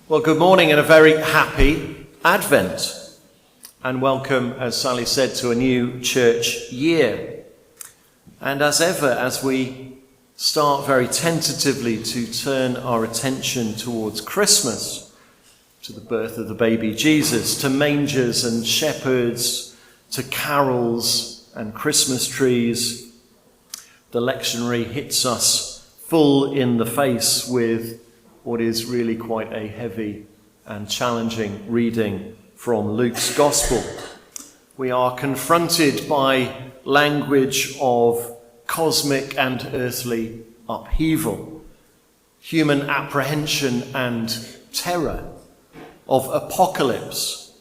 Well, good morning and a very happy Advent. And welcome, as Sally said, to a new church year. And as ever, as we start very tentatively to turn our attention towards Christmas, to the birth of the baby Jesus, to mangers and shepherds, to carols and Christmas trees, the lectionary hits us full in the face with what is really quite a heavy and challenging reading from Luke's Gospel. We are confronted by language of cosmic and earthly upheaval, human apprehension and terror, of apocalypse,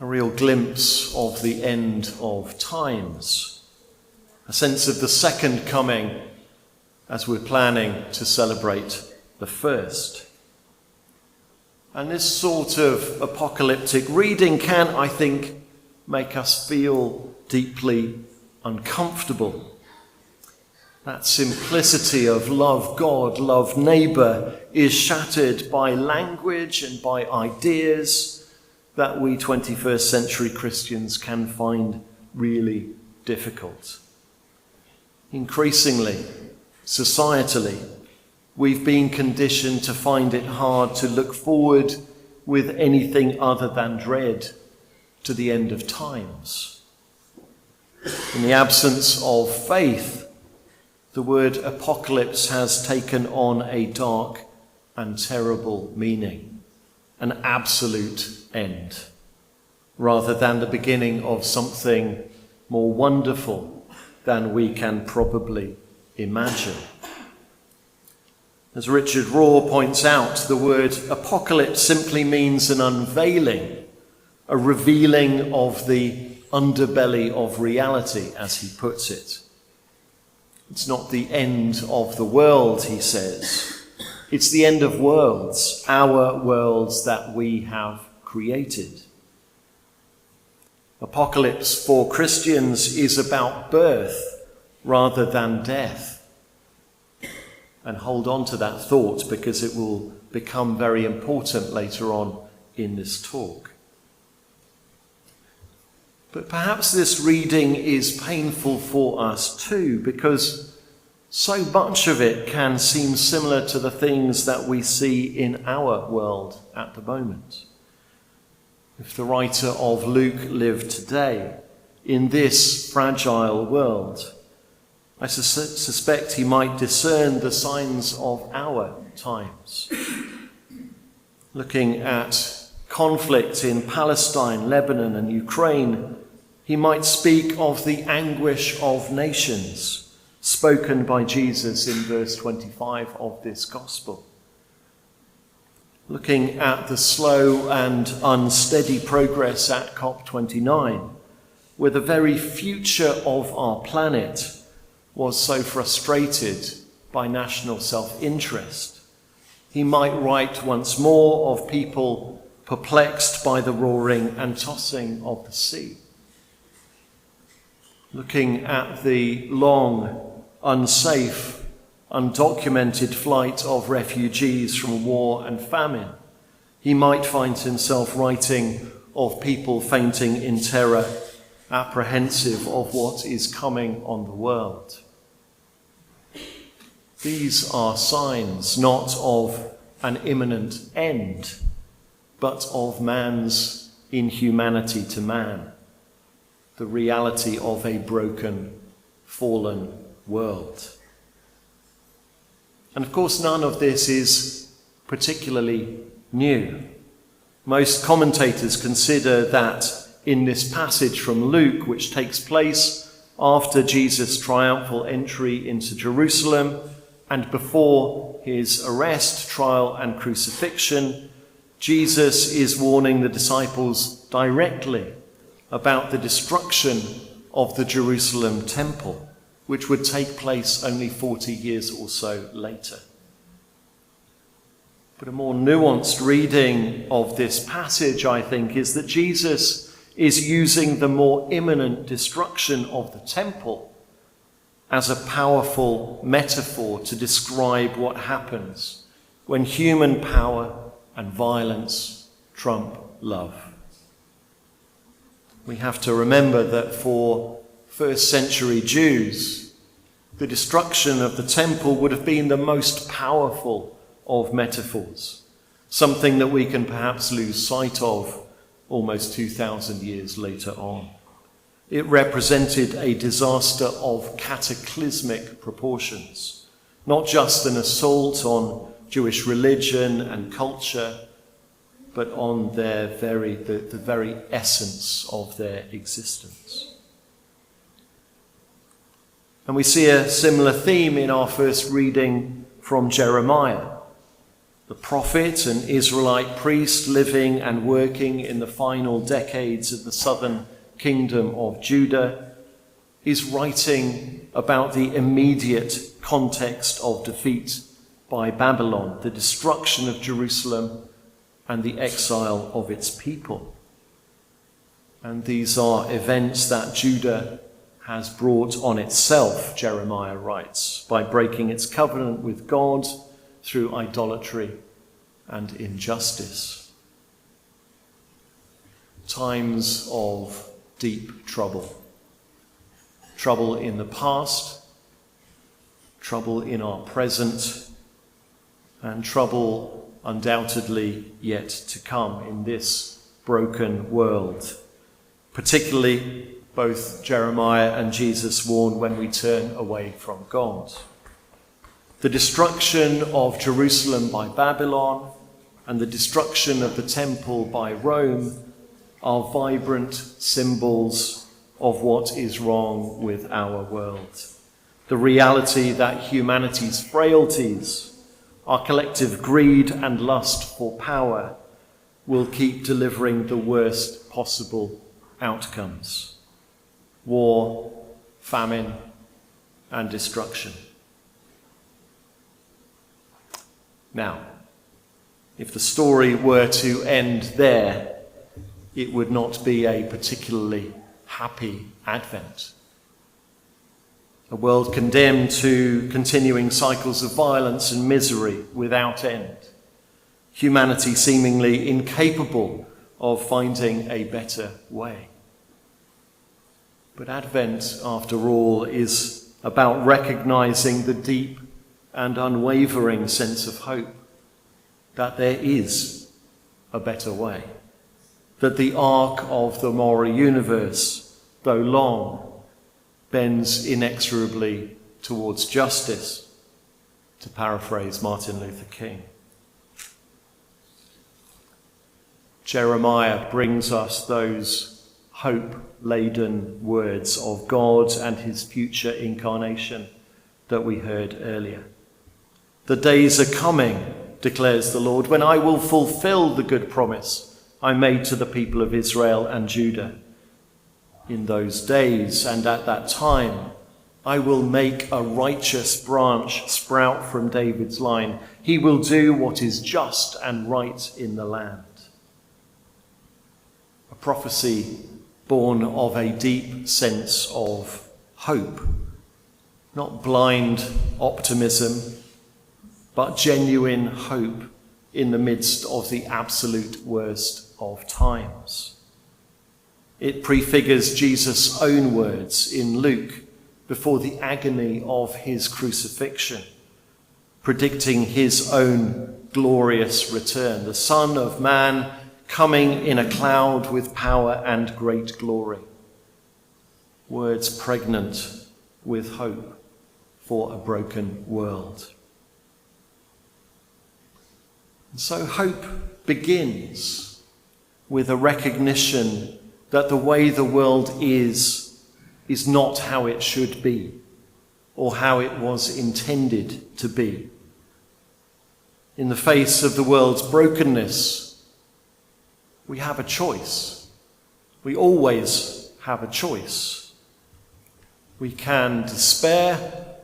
a real glimpse of the end of times, a sense of the second coming as we're planning to celebrate the first. And this sort of apocalyptic reading can, I think, make us feel deeply uncomfortable. That simplicity of love God, love neighbour is shattered by language and by ideas that we 21st century Christians can find really difficult. Increasingly, societally, we've been conditioned to find it hard to look forward with anything other than dread to the end of times. In the absence of faith, the word apocalypse has taken on a dark and terrible meaning, an absolute end, rather than the beginning of something more wonderful than we can probably imagine. As Richard Rohr points out, the word apocalypse simply means an unveiling, a revealing of the underbelly of reality, as he puts it. It's not the end of the world, he says. It's the end of worlds, our worlds that we have created. Apocalypse for Christians is about birth rather than death. And hold on to that thought because it will become very important later on in this talk. But perhaps this reading is painful for us too, because so much of it can seem similar to the things that we see in our world at the moment. If the writer of Luke lived today in this fragile world, I suspect he might discern the signs of our times. Looking at conflict in Palestine, Lebanon, and Ukraine, he might speak of the anguish of nations spoken by Jesus in verse 25 of this gospel. Looking at the slow and unsteady progress at COP29, where the very future of our planet was so frustrated by national self-interest. He might write once more of people perplexed by the roaring and tossing of the sea. Looking at the long, unsafe, undocumented flight of refugees from war and famine, he might find himself writing of people fainting in terror, apprehensive of what is coming on the world. These are signs not of an imminent end, but of man's inhumanity to man, the reality of a broken, fallen world. And of course, none of this is particularly new. Most commentators consider that in this passage from Luke, which takes place after Jesus' triumphal entry into Jerusalem and before his arrest, trial, and crucifixion, Jesus is warning the disciples directly about the destruction of the Jerusalem temple, which would take place only 40 years or so later. But a more nuanced reading of this passage, I think, is that Jesus is using the more imminent destruction of the temple as a powerful metaphor to describe what happens when human power and violence trump love. We have to remember that for first century Jews, the destruction of the temple would have been the most powerful of metaphors, something that we can perhaps lose sight of almost 2,000 years later on. It represented a disaster of cataclysmic proportions, not just an assault on Jewish religion and culture, but on the very essence of their existence. And we see a similar theme in our first reading from Jeremiah. The prophet and Israelite priest living and working in the final decades of the southern kingdom of Judah is writing about the immediate context of defeat by Babylon, the destruction of Jerusalem and the exile of its people. And these are events that Judah has brought on itself, Jeremiah writes, by breaking its covenant with God through idolatry and injustice. Times of deep trouble. Trouble in the past, trouble in our present, and trouble undoubtedly yet to come in this broken world. Particularly, both Jeremiah and Jesus warn when we turn away from God. The destruction of Jerusalem by Babylon and the destruction of the temple by Rome are vibrant symbols of what is wrong with our world. The reality that humanity's frailties, our collective greed and lust for power, will keep delivering the worst possible outcomes: war, famine, and destruction. Now, if the story were to end there, it would not be a particularly happy Advent. A world condemned to continuing cycles of violence and misery without end. Humanity seemingly incapable of finding a better way. But Advent, after all, is about recognizing the deep and unwavering sense of hope that there is a better way, that the arc of the moral universe, though long, bends inexorably towards justice, to paraphrase Martin Luther King. Jeremiah brings us those hope-laden words of God and his future incarnation that we heard earlier. The days are coming, declares the Lord, when I will fulfill the good promise I made to the people of Israel and Judah. In those days and at that time, I will make a righteous branch sprout from David's line. He will do what is just and right in the land. A prophecy born of a deep sense of hope, not blind optimism, but genuine hope in the midst of the absolute worst of times. It prefigures Jesus' own words in Luke before the agony of his crucifixion, predicting his own glorious return, the Son of Man coming in a cloud with power and great glory. Words pregnant with hope for a broken world. And so hope begins with a recognition that the way the world is not how it should be or how it was intended to be. In the face of the world's brokenness, we have a choice. We always have a choice. We can despair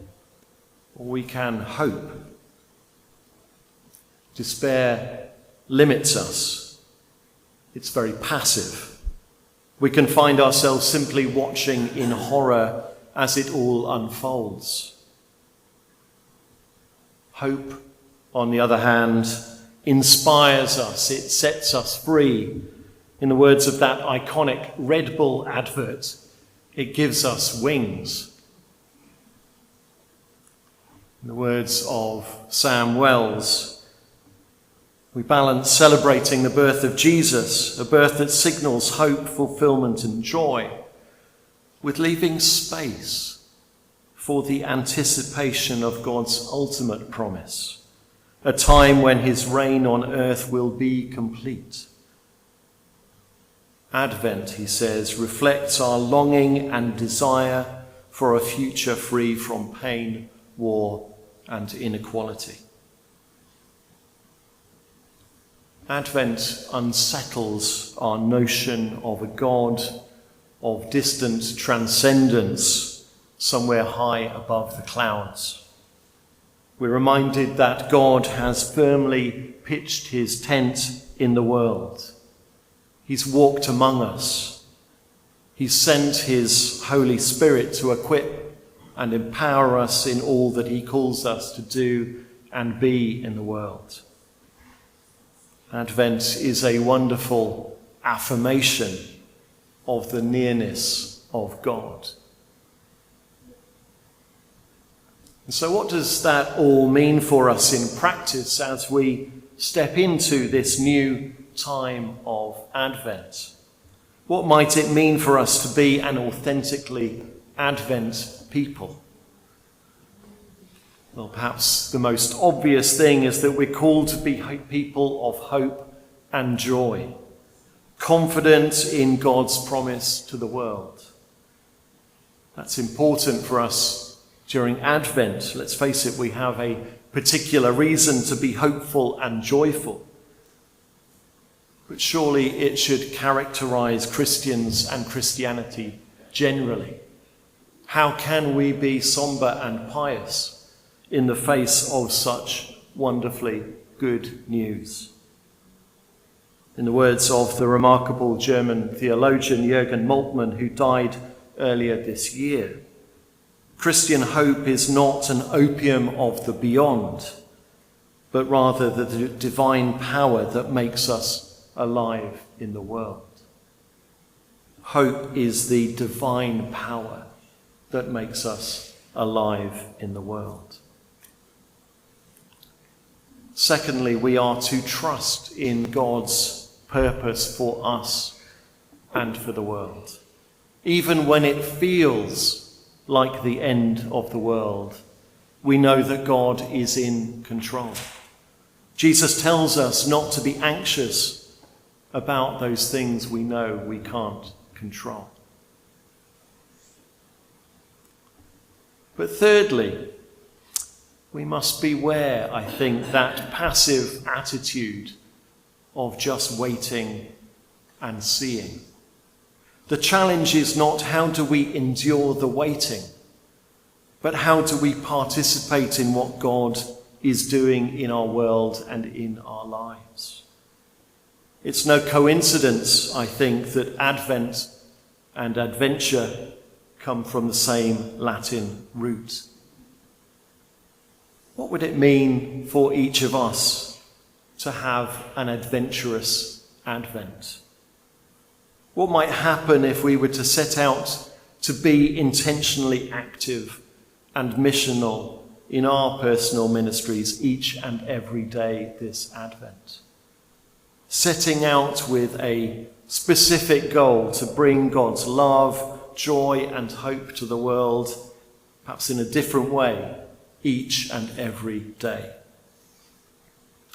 or we can hope. Despair limits us. It's very passive. We can find ourselves simply watching in horror as it all unfolds. Hope, on the other hand, inspires us, it sets us free. In the words of that iconic Red Bull advert, it gives us wings. In the words of Sam Wells, we balance celebrating the birth of Jesus, a birth that signals hope, fulfillment and joy, with leaving space for the anticipation of God's ultimate promise, a time when his reign on earth will be complete. Advent, he says, reflects our longing and desire for a future free from pain, war, and inequality. Advent unsettles our notion of a God of distant transcendence somewhere high above the clouds. We're reminded that God has firmly pitched his tent in the world. He's walked among us. He's sent his Holy Spirit to equip and empower us in all that he calls us to do and be in the world. Advent is a wonderful affirmation of the nearness of God. And so what does that all mean for us in practice as we step into this new time of Advent? What might it mean for us to be an authentically Advent people? Well, perhaps the most obvious thing is that we're called to be people of hope and joy, confident in God's promise to the world. That's important for us during Advent. Let's face it, we have a particular reason to be hopeful and joyful. But surely it should characterize Christians and Christianity generally. How can we be somber and pious in the face of such wonderfully good news? In the words of the remarkable German theologian Jürgen Moltmann, who died earlier this year, Christian hope is not an opium of the beyond, but rather the divine power that makes us alive in the world. Hope is the divine power that makes us alive in the world. Secondly, we are to trust in God's purpose for us and for the world. Even when it feels like the end of the world, we know that God is in control. Jesus tells us not to be anxious about those things we know we can't control. But thirdly, we must beware, I think, that passive attitude of just waiting and seeing. The challenge is not how do we endure the waiting, but how do we participate in what God is doing in our world and in our lives. It's no coincidence, I think, that Advent and adventure come from the same Latin root. What would it mean for each of us to have an adventurous Advent? What might happen if we were to set out to be intentionally active and missional in our personal ministries each and every day this Advent? Setting out with a specific goal to bring God's love, joy and hope to the world, perhaps in a different way, each and every day.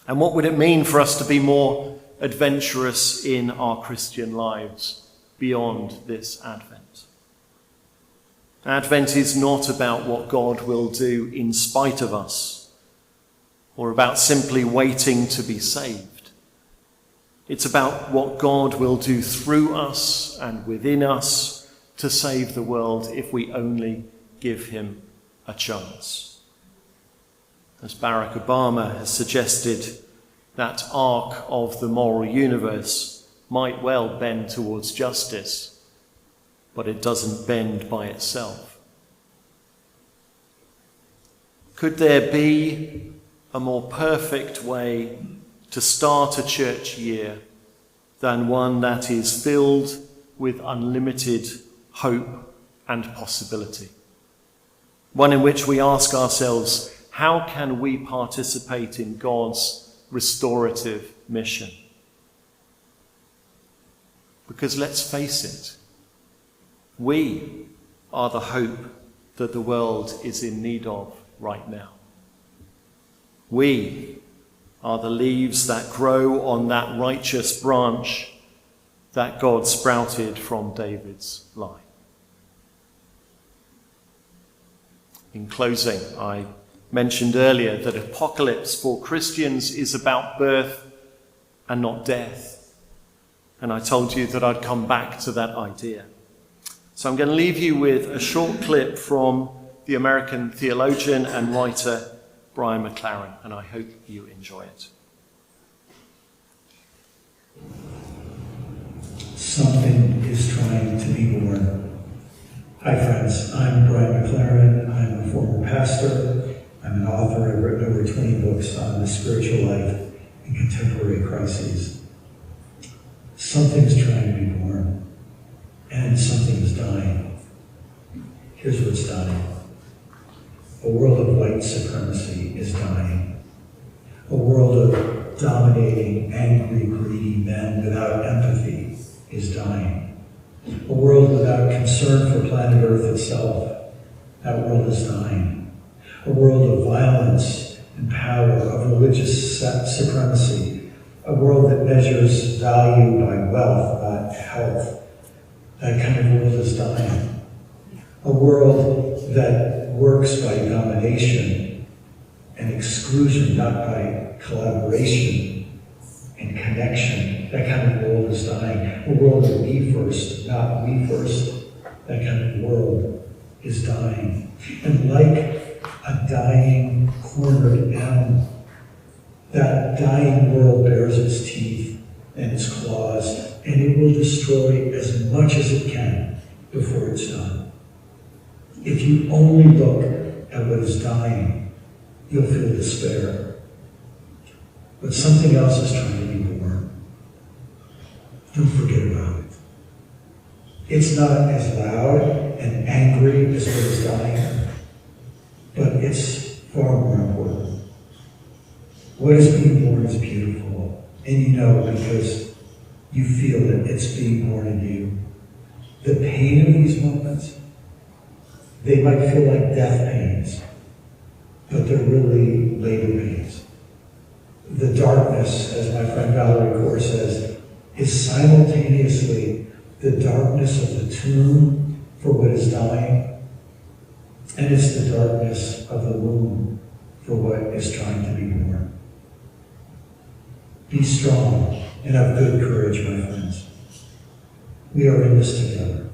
And what would it mean for us to be more adventurous in our Christian lives beyond this Advent? Advent is not about what God will do in spite of us, or about simply waiting to be saved. It's about what God will do through us and within us to save the world if we only give him a chance. As Barack Obama has suggested, that arc of the moral universe might well bend towards justice, but it doesn't bend by itself. Could there be a more perfect way to start a church year than one that is filled with unlimited hope and possibility. One in which we ask ourselves, how can we participate in God's restorative mission? Because let's face it, we are the hope that the world is in need of right now. We are the leaves that grow on that righteous branch that God sprouted from David's line. In closing, I mentioned earlier that apocalypse for Christians is about birth and not death. And I told you that I'd come back to that idea. So I'm going to leave you with a short clip from the American theologian and writer Brian McLaren, and I hope you enjoy it. Something is trying to be born. Hi friends, I'm Brian McLaren. I'm a former pastor. I'm an author. I've written over 20 books on the spiritual life in contemporary crises. Something's trying to be born, and something is dying. Here's what's dying. A world of white supremacy is dying. A world of dominating, angry, greedy men without empathy is dying. A world without concern for planet Earth itself, that world is dying. A world of violence and power, of religious supremacy, a world that measures value by wealth, not health, that kind of world is dying. A world that works by domination and exclusion, not by collaboration and connection, that kind of world is dying. A world of me first, not we first, that kind of world is dying. And like a dying cornered animal, that dying world bears its teeth and its claws, and it will destroy as much as it can before it's done. If you only look at what is dying, you'll feel despair. But something else is trying to be born. Don't forget about it. It's not as loud and angry as what is dying, but it's far more important. What is being born is beautiful, and you know because you feel that it's being born in you. The pain of these moments, they might feel like death pains, but they're really labor pains. The darkness, as my friend Valerie Kaur says, is simultaneously the darkness of the tomb for what is dying, and it's the darkness of the womb for what is trying to be born. Be strong and have good courage, my friends. We are in this together.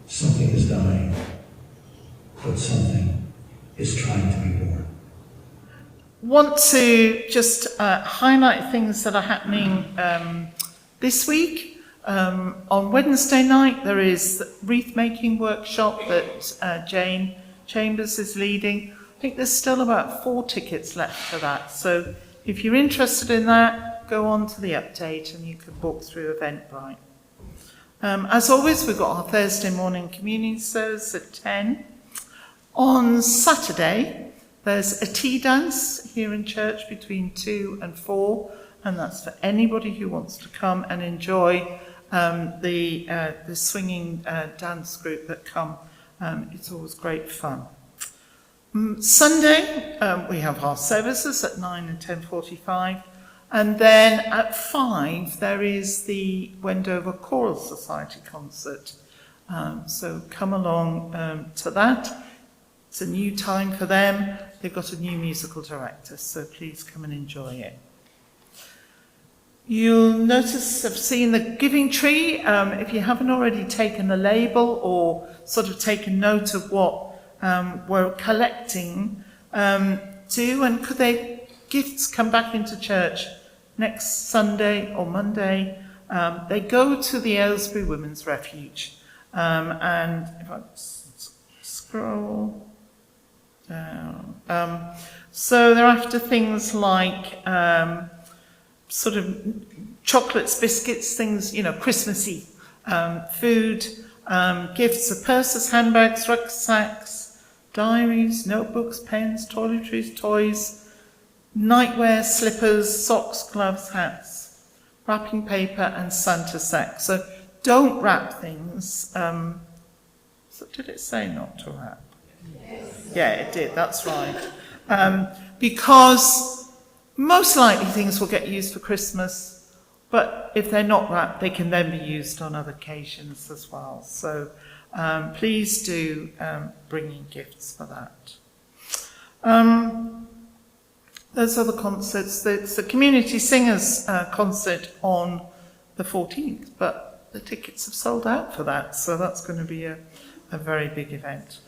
Something is dying, but something is trying to be born. Want to just highlight things that are happening this week. On Wednesday night, there is the wreath making workshop that Jane Chambers is leading. I think there's still about 4 tickets left for that. So if you're interested in that, go on to the update and you can book through Eventbrite. As always, we've got our Thursday morning communion service at 10. On Saturday, there's a tea dance here in church between 2 and 4, and that's for anybody who wants to come and enjoy the swinging dance group that come. It's always great fun. Sunday, we have our services at 9 and 10:45, and then at 5 there is the Wendover Choral Society concert. So come along to that. It's a new time for them. They've got a new musical director, so please come and enjoy it. You'll notice I've seen the giving tree. If you haven't already taken the label or sort of taken note of what we're collecting, do, and could their gifts come back into church next Sunday or Monday? They go to the Aylesbury Women's Refuge. And if I scroll down, so they're after things like sort of chocolates, biscuits, things, Christmassy, food, gifts of purses, handbags, rucksacks, diaries, notebooks, pens, toiletries, toys, nightwear, slippers, socks, gloves, hats, wrapping paper and Santa sacks. So don't wrap things. So did it say not to wrap? Yes. Yeah, it did, that's right. Because most likely things will get used for Christmas, but if they're not wrapped, they can then be used on other occasions as well. So please do bring in gifts for that. There's other concerts. It's the Community Singers concert on the 14th, but the tickets have sold out for that, so that's going to be a very big event.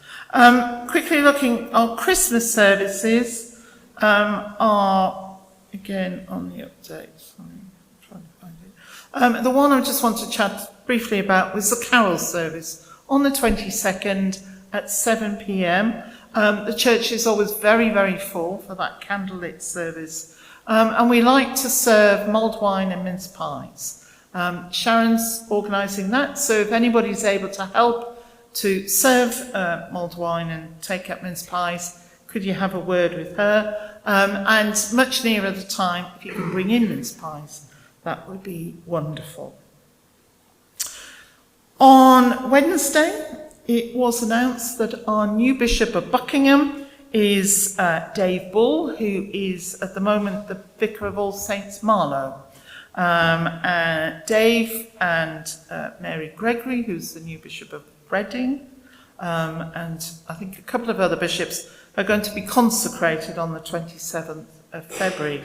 Quickly looking, our Christmas services are, again, on the update. Sorry, I'm trying to find it. The one I just want to chat briefly about was the carol service on the 22nd at 7 p.m. The church is always very, very full for that candlelit service. And we like to serve mulled wine and mince pies. Sharon's organising that, so if anybody's able to help to serve mulled wine and take up mince pies, could you have a word with her? And much nearer the time, if you can bring in mince pies, that would be wonderful. On Wednesday, it was announced that our new Bishop of Buckingham is Dave Bull, who is at the moment the Vicar of All Saints Marlow. Dave and Mary Gregory, who's the new Bishop of Reading, and I think a couple of other bishops are going to be consecrated on the 27th of February.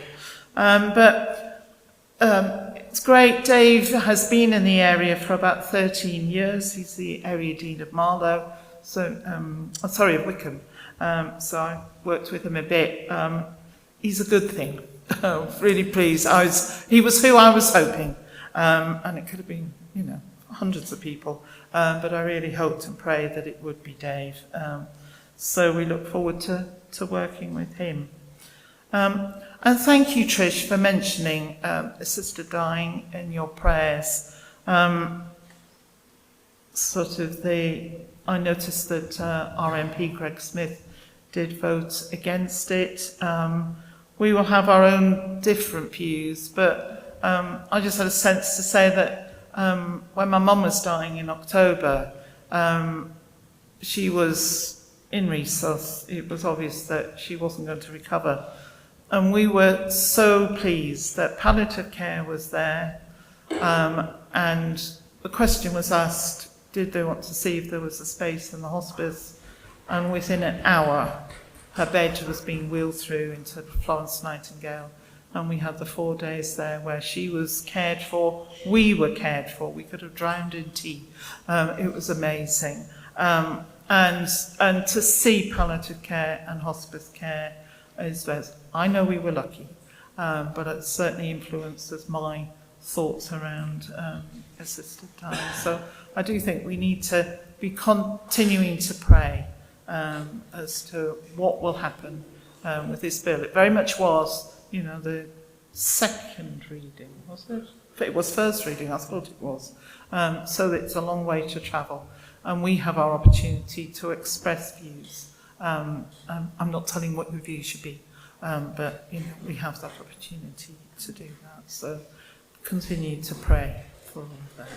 It's great. Dave has been in the area for about 13 years. He's the area dean of Marlow, of Wickham. So I worked with him a bit. He's a good thing. Really pleased. He was who I was hoping, and it could have been, hundreds of people. But I really hoped and prayed that it would be Dave. So we look forward to working with him. And thank you, Trish, for mentioning a sister dying in your prayers. I noticed that our MP, Greg Smith, did vote against it. We will have our own different views, but I just had a sense to say that when my mum was dying in October, she was in resus. It was obvious that she wasn't going to recover. And we were so pleased that palliative care was there. And the question was asked, did they want to see if there was a space in the hospice? And within an hour, her bed was being wheeled through into Florence Nightingale. And we had the 4 days there where she was cared for, we were cared for, we could have drowned in tea. It was amazing. And to see palliative care and hospice care, I know we were lucky, but it certainly influences my thoughts around assisted dying. So I do think we need to be continuing to pray as to what will happen with this bill. It very much was, the second reading, was it? It was first reading, I thought it was. So it's a long way to travel, and we have our opportunity to express views. I'm not telling what your views should be, but we have that opportunity to do that. So continue to pray for all of that.